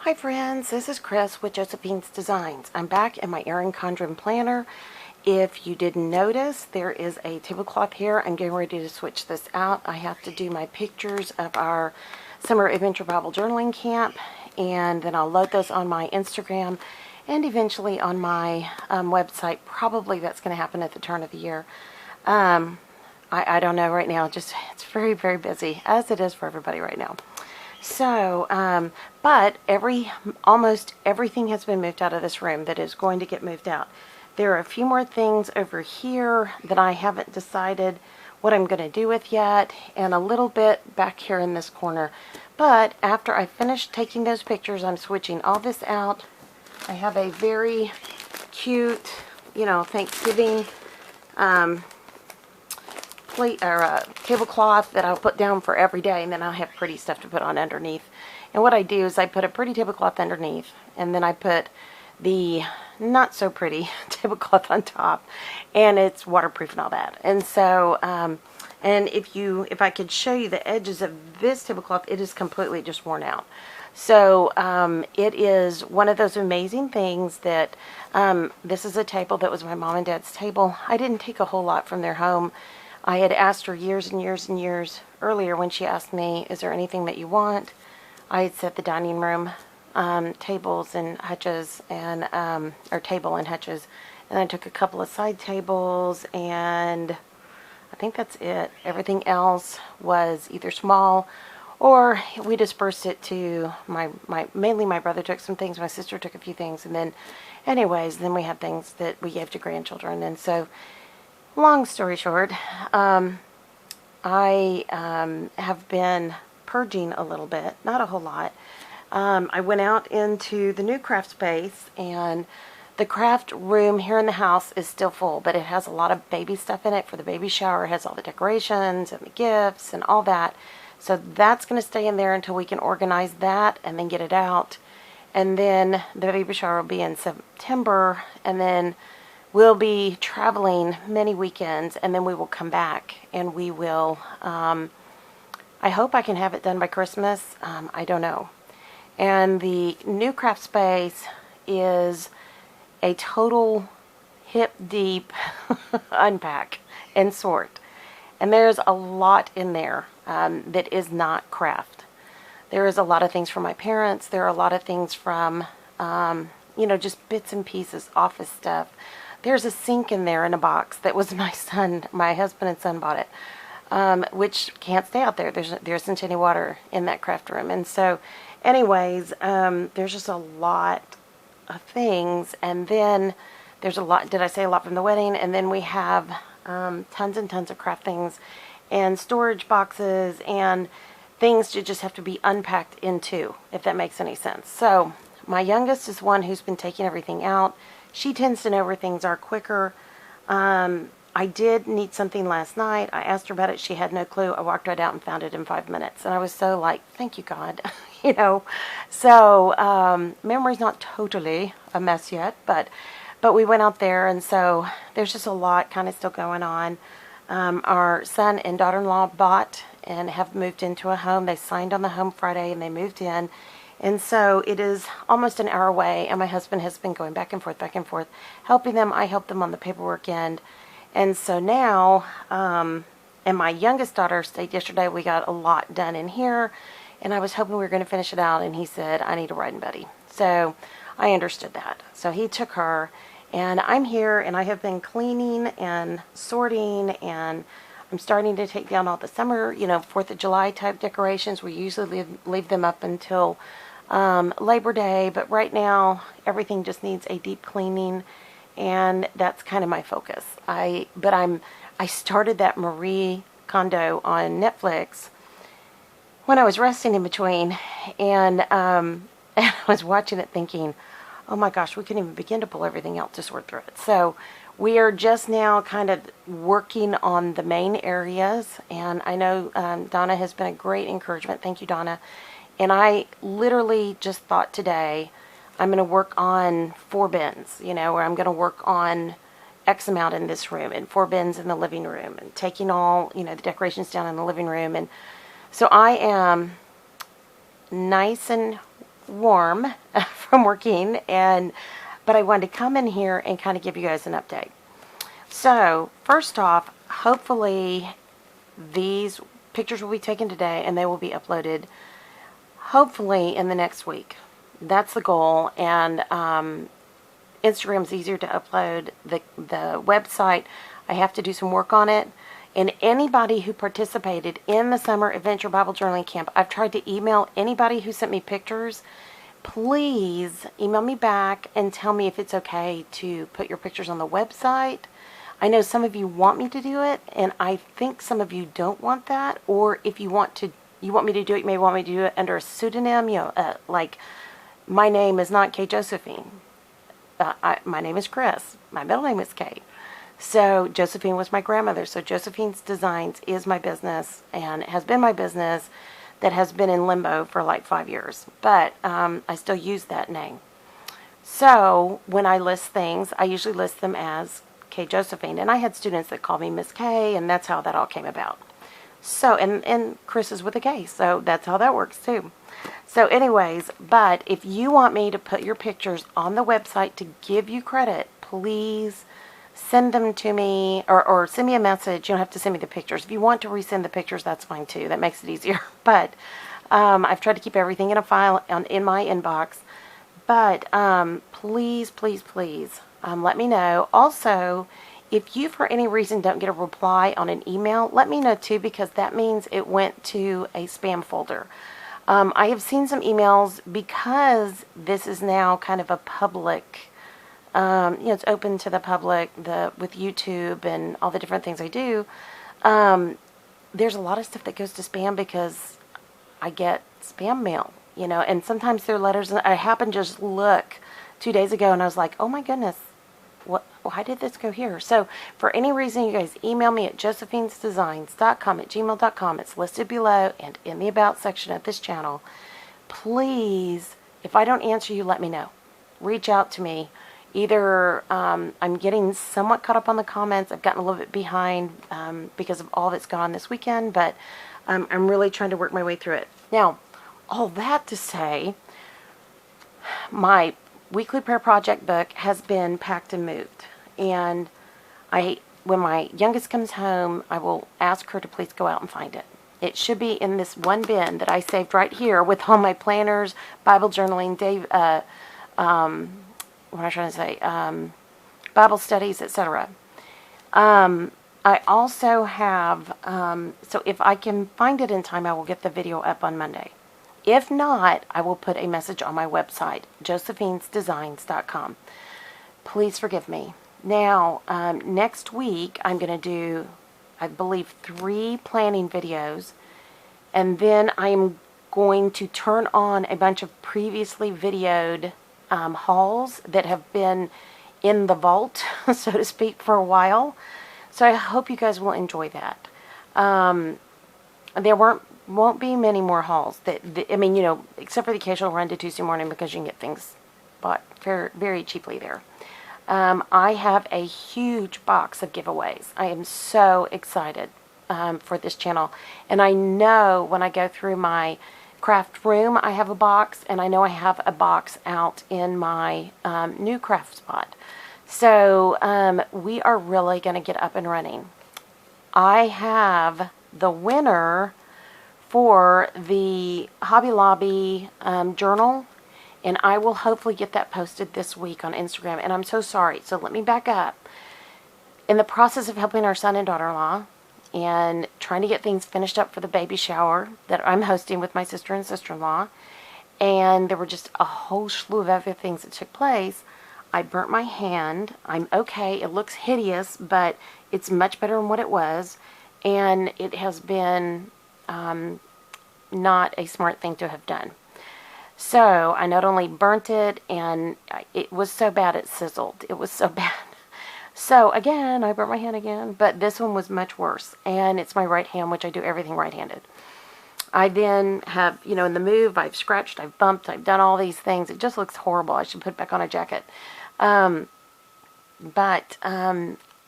Hi friends, this is Chris with Josephine's Designs. I'm back in my Erin Condren planner. If you didn't notice, there is a tablecloth here. I'm getting ready to switch this out. I have to do my pictures of our Summer Adventure Bible Journaling Camp, and then I'll load those on my Instagram and eventually on my website. Probably that's going to happen at the turn of the year. I don't know right now. Just it's very, very busy, as it is for everybody right now. So, but almost everything has been moved out of this room that is going to get moved out. There are a few more things over here that I haven't decided what I'm going to do with yet, and a little bit back here in this corner. But after I finish taking those pictures, I'm switching all this out. I have a very cute, Thanksgiving plate or tablecloth that I'll put down for every day, and then I'll have pretty stuff to put on underneath. And what I do is I put a pretty tablecloth underneath, and then I put the not so pretty tablecloth on top, and it's waterproof and all that. And so and if I could show you the edges of this tablecloth, it is completely just worn out. So it is one of those amazing things that this is a table that was my mom and dad's table. I didn't take a whole lot from their home. I had asked her years and years and years earlier when she asked me, is there anything that you want? I had set the dining room tables and hutches, and or table and hutches, and I took a couple of side tables, and I think that's it. Everything else was either small, or we dispersed it to mainly my brother took some things, my sister took a few things, and then then we had things that we gave to grandchildren. And so long story short, I have been purging a little bit, not a whole lot. I went out into the new craft space, and the craft room here in the house is still full, but it has a lot of baby stuff in it for the baby shower. It has all the decorations and the gifts and all that. So that's going to stay in there until we can organize that and then get it out. And then the baby shower will be in September, and then we'll be traveling many weekends, and then we will come back, and we will, I hope I can have it done by Christmas. I don't know. And the new craft space is a total hip deep unpack and sort. And there's a lot in there that is not craft. There is a lot of things from my parents. There are a lot of things from, just bits and pieces, office stuff. There's a sink in there in a box that was my husband and son bought it, which can't stay out there. There isn't any water in that craft room. And so anyways, there's just a lot of things. And then there's a lot, did I say a lot from the wedding? And then we have tons and tons of craft things and storage boxes and things to just have to be unpacked into, if that makes any sense. So my youngest is one who's been taking everything out. She tends to know where things are quicker. I did need something last night. I asked her about it. She had no clue. I walked right out and found it in 5 minutes. And I was so like, thank you, God. So memory's not totally a mess yet, but we went out there, and so there's just a lot kind of still going on. Our son and daughter-in-law bought and have moved into a home. They signed on the home Friday, and they moved in. And so it is almost an hour away, and my husband has been going back and forth, helping them. I help them on the paperwork end. And so now, and my youngest daughter stayed yesterday. We got a lot done in here, and I was hoping we were going to finish it out, and he said, I need a riding buddy. So I understood that. So he took her, and I'm here, and I have been cleaning and sorting, and I'm starting to take down all the summer, 4th of July type decorations. We usually leave them up until Labor Day, but right now everything just needs a deep cleaning, and that's kind of my focus. I started that Marie Kondo on Netflix when I was resting in between, and I was watching it thinking, oh my gosh, we couldn't even begin to pull everything out to sort through it. So we are just now kind of working on the main areas, and I know Donna has been a great encouragement. Thank you, Donna. And I literally just thought today, I'm going to work on 4 bins, where I'm going to work on X amount in this room and 4 bins in the living room, and taking all, the decorations down in the living room. And so I am nice and warm from working, but I wanted to come in here and kind of give you guys an update. So, first off, hopefully these pictures will be taken today and they will be uploaded hopefully in the next week. That's the goal. And Instagram's easier to upload. The website, I have to do some work on it. And anybody who participated in the Summer Adventure Bible Journaling Camp, I've tried to email anybody who sent me pictures. Please email me back and tell me if it's okay to put your pictures on the website. I know some of you want me to do it, and I think some of you don't want that. Or if you want me to do it, you may want me to do it under a pseudonym. Like my name is not Kay Josephine. My name is Chris. My middle name is Kay. So Josephine was my grandmother. So Josephine's Designs is my business and has been my business that has been in limbo for like 5 years. But I still use that name. So when I list things, I usually list them as Kay Josephine. And I had students that called me Miss Kay, and that's how that all came about. So, and Chris is with a K, so that's how that works too. So anyways, but if you want me to put your pictures on the website to give you credit, please send them to me, or send me a message. You don't have to send me the pictures. If you want to resend the pictures, that's fine too. That makes it easier. But I've tried to keep everything in a file in my inbox. But please, please, please let me know. Also, if you for any reason don't get a reply on an email, let me know too, because that means it went to a spam folder. I have seen some emails, because this is now kind of a public, it's open to the public, with YouTube and all the different things I do. There's a lot of stuff that goes to spam because I get spam mail, and sometimes they're letters. And I happened to just look 2 days ago, and I was like, oh my goodness, why did this go here? So for any reason, you guys email me at josephinesdesigns.com@gmail.com. It's listed below and in the About section of this channel. Please, if I don't answer you, let me know. Reach out to me. Either I'm getting somewhat caught up on the comments. I've gotten a little bit behind because of all that's gone on this weekend, but I'm really trying to work my way through it. Now, all that to say, my weekly prayer project book has been packed and moved. And when my youngest comes home, I will ask her to please go out and find it. It should be in this one bin that I saved right here with all my planners, Bible journaling, what am I trying to say? Bible studies, etc. I also have, so if I can find it in time, I will get the video up on Monday. If not, I will put a message on my website, josephinesdesigns.com. Please forgive me. Now, next week, I'm going to do, I believe, 3 planning videos. And then I'm going to turn on a bunch of previously videoed hauls that have been in the vault, so to speak, for a while. So I hope you guys will enjoy that. There won't be many more hauls. I mean, except for the occasional run to Tuesday morning, because you can get things bought very, very cheaply there. I have a huge box of giveaways. I am so excited for this channel. And I know when I go through my craft room, I have a box, and I know I have a box out in my new craft spot. So we are really going to get up and running. I have the winner for the Hobby Lobby journal, and I will hopefully get that posted this week on Instagram. And I'm so sorry. So let me back up. In the process of helping our son and daughter-in-law and trying to get things finished up for the baby shower that I'm hosting with my sister and sister-in-law, and there were just a whole slew of other things that took place, I burnt my hand. I'm okay. It looks hideous, but it's much better than what it was. And it has been not a smart thing to have done. So I not only burnt it, and it was so bad it sizzled. It was so bad. So again, I burnt my hand again, but this one was much worse. And it's my right hand, which I do everything right-handed. I then have, in the move, I've scratched, I've bumped, I've done all these things. It just looks horrible. I should put back on a jacket. And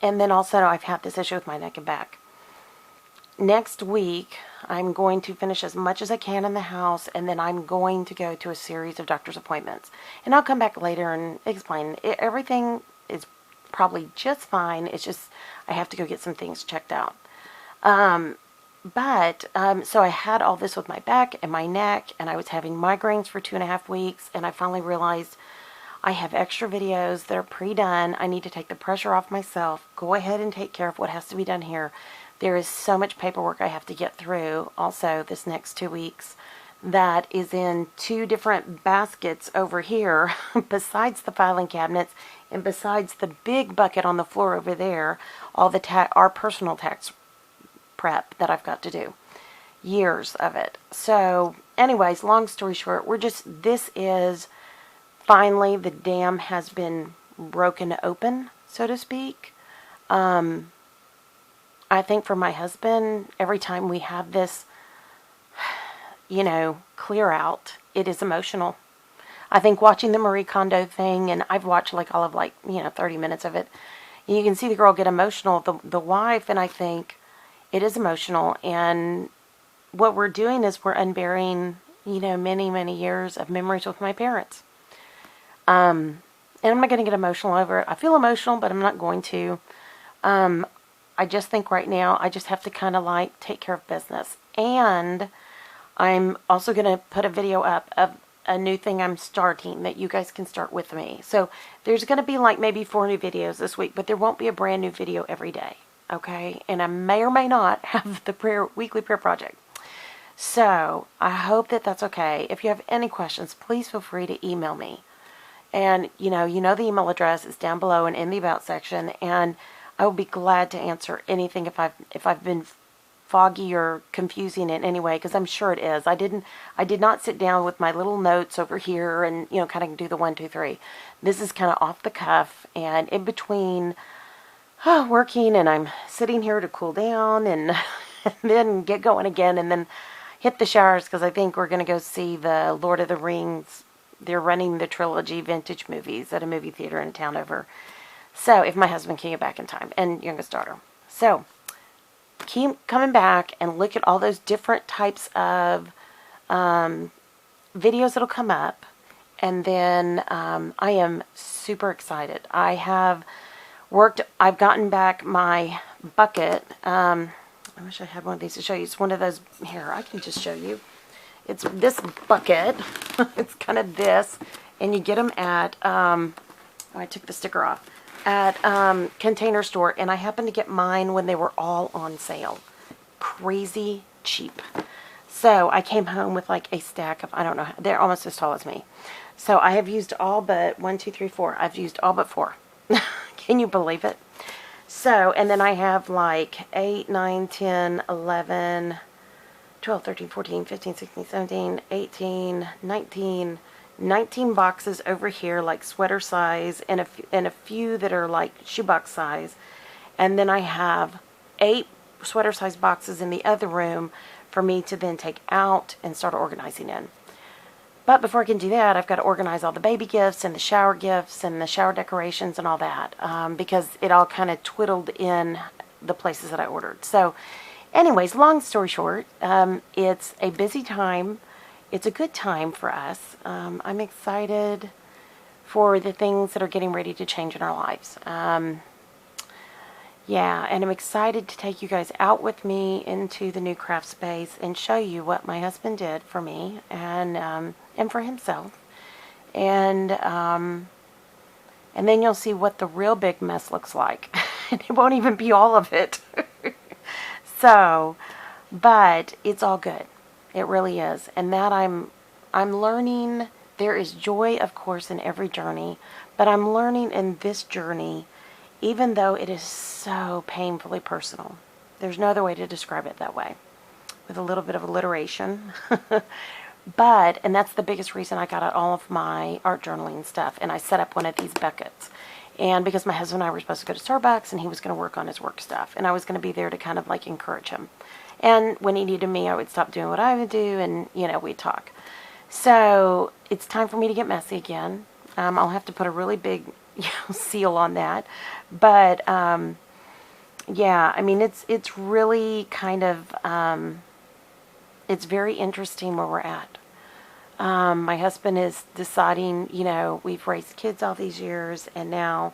then also I've had this issue with my neck and back. next week, I'm going to finish as much as I can in the house, and then I'm going to go to a series of doctor's appointments. And I'll come back later and explain. Everything is probably just fine. It's just I have to go get some things checked out. So I had all this with my back and my neck, and I was having migraines for 2.5 weeks, and I finally realized I have extra videos that are pre-done. I need to take the pressure off myself, go ahead and take care of what has to be done here. There is so much paperwork I have to get through also this next 2 weeks that is in 2 different baskets over here besides the filing cabinets and besides the big bucket on the floor over there, all the our personal tax prep that I've got to do. Years of it. So anyways, long story short, this is finally the dam has been broken open, so to speak. I think for my husband, every time we have this, clear out, it is emotional. I think watching the Marie Kondo thing, and I've watched all of 30 minutes of it, you can see the girl get emotional, the wife, and I think it is emotional. And what we're doing is we're unburying, many, many years of memories with my parents. And I'm not going to get emotional over it. I feel emotional, but I'm not going to. I just think right now I just have to kind of take care of business. And I'm also going to put a video up of a new thing I'm starting that you guys can start with me. So there's going to be maybe 4 new videos this week, but there won't be a brand new video every day. Okay? And I may or may not have the weekly prayer project. So I hope that that's okay. If you have any questions, please feel free to email me. And you know the email address is down below and in the about section, and I will be glad to answer anything if I've been foggy or confusing in any way, because I'm sure it is. I did not sit down with my little notes over here and kind of do the 1, 2, 3. This is kind of off the cuff and in between working, and I'm sitting here to cool down and, and then get going again, and then hit the showers because I think we're going to go see the Lord of the Rings. They're running the trilogy vintage movies at a movie theater in town over. So, if my husband can get back in time, and youngest daughter. So, keep coming back and look at all those different types of videos that'll come up. And then I am super excited. I've gotten back my bucket. I wish I had one of these to show you. It's one of those, here, I can just show you. It's this bucket. It's kind of this. And you get them at, I took the sticker off. At Container Store, and I happened to get mine when they were all on sale. Crazy cheap. So I came home with a stack of, I don't know, they're almost as tall as me. So I have used all but 1, 2, 3, 4. I've used all but 4. Can you believe it? So, and then I have 8, 9, 10, 11, 12, 13, 14, 15, 16, 17, 18, 19 boxes over here, sweater size, and a few that are shoebox size. And then I have 8 sweater size boxes in the other room for me to then take out and start organizing in. But before I can do that, I've got to organize all the baby gifts and the shower decorations and all that, because it all kind of twiddled in the places that I ordered. So anyways, long story short, it's a busy time. It's a good time for us. I'm excited for the things that are getting ready to change in our lives. Yeah, and I'm excited to take you guys out with me into the new craft space and show you what my husband did for me and for himself. And then you'll see what the real big mess looks like. And it won't even be all of it. So, but it's all good. It really is. And that I'm learning. There is joy, of course, in every journey, but I'm learning in this journey, even though it is so painfully personal. There's no other way to describe it that way, with a little bit of alliteration. And that's the biggest reason I got out all of my art journaling stuff, and I set up one of these buckets. And because my husband and I were supposed to go to Starbucks, and he was going to work on his work stuff, and I was going to be there to kind of encourage him. And when he needed me, I would stop doing what I would do, and, we'd talk. So it's time for me to get messy again. I'll have to put a really big seal on that. But yeah, I mean, it's really kind of, it's very interesting where we're at. My husband is deciding, you know, we've raised kids all these years, and now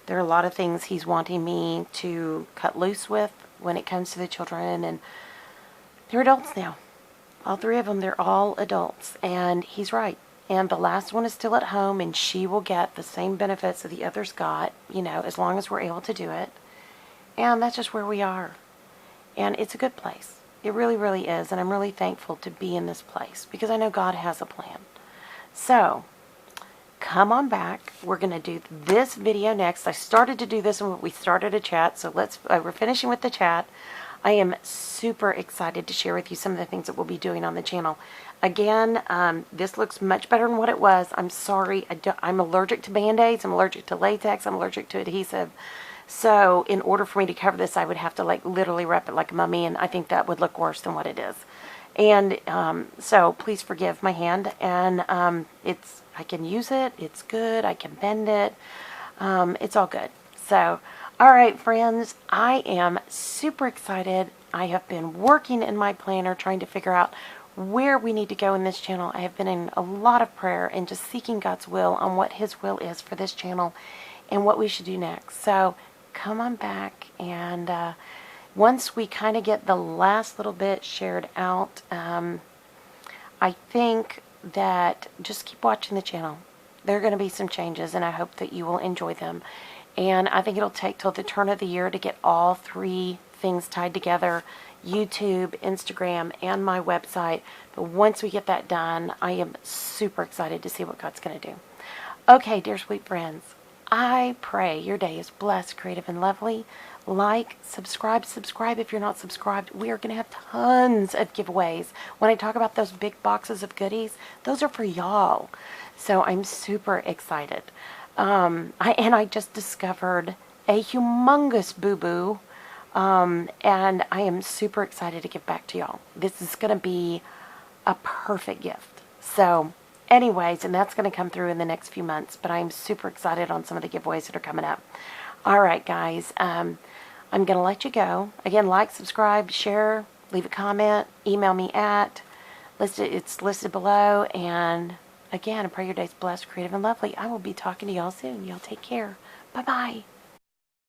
there are a lot of things he's wanting me to cut loose with when it comes to the children, and they're adults now. All three of them, they're all adults, and he's right. And the last one is still at home, and she will get the same benefits that the others got, you know, as long as we're able to do it. And that's just where we are. And it's a good place. It really, really is. And I'm really thankful to be in this place because I know God has a plan. So, come on back. We're going to do this video next. I started to do this when we started a chat. So we're finishing with the chat. I am super excited to share with you some of the things that we'll be doing on the channel. Again, this looks much better than what it was. I'm sorry. I'm allergic to Band-Aids. I'm allergic to latex. I'm allergic to adhesive. So in order for me to cover this, I would have to like literally wrap it like a mummy, and I think that would look worse than what it is. And so please forgive my hand. And I can use it. It's good. I can bend it. It's all good. So, all right, friends, I am super excited. I have been working in my planner trying to figure out where we need to go in this channel. I have been in a lot of prayer and just seeking God's will on what His will is for this channel and what we should do next. So come on back, and once we kind of get the last little bit shared out, I think that just keep watching the channel. There are going to be some changes, and I hope that you will enjoy them. And I think it'll take till the turn of the year to get all three things tied together: YouTube, Instagram, and my website. But once we get that done, I am super excited to see what God's going to do. Okay, dear sweet friends, I pray your day is blessed, creative, and lovely. Like, subscribe if you're not subscribed. We are going to have tons of giveaways. When I talk about those big boxes of goodies, those are for y'all. So I'm super excited. I just discovered a humongous boo-boo. And I am super excited to give back to y'all. This is going to be a perfect gift. So anyways, and that's going to come through in the next few months, but I'm super excited on some of the giveaways that are coming up. All right, guys, I'm going to let you go. Again, like, subscribe, share, leave a comment, email me at, it's listed below, and again, I pray your day's blessed, creative, and lovely. I will be talking to y'all soon. Y'all take care. Bye-bye.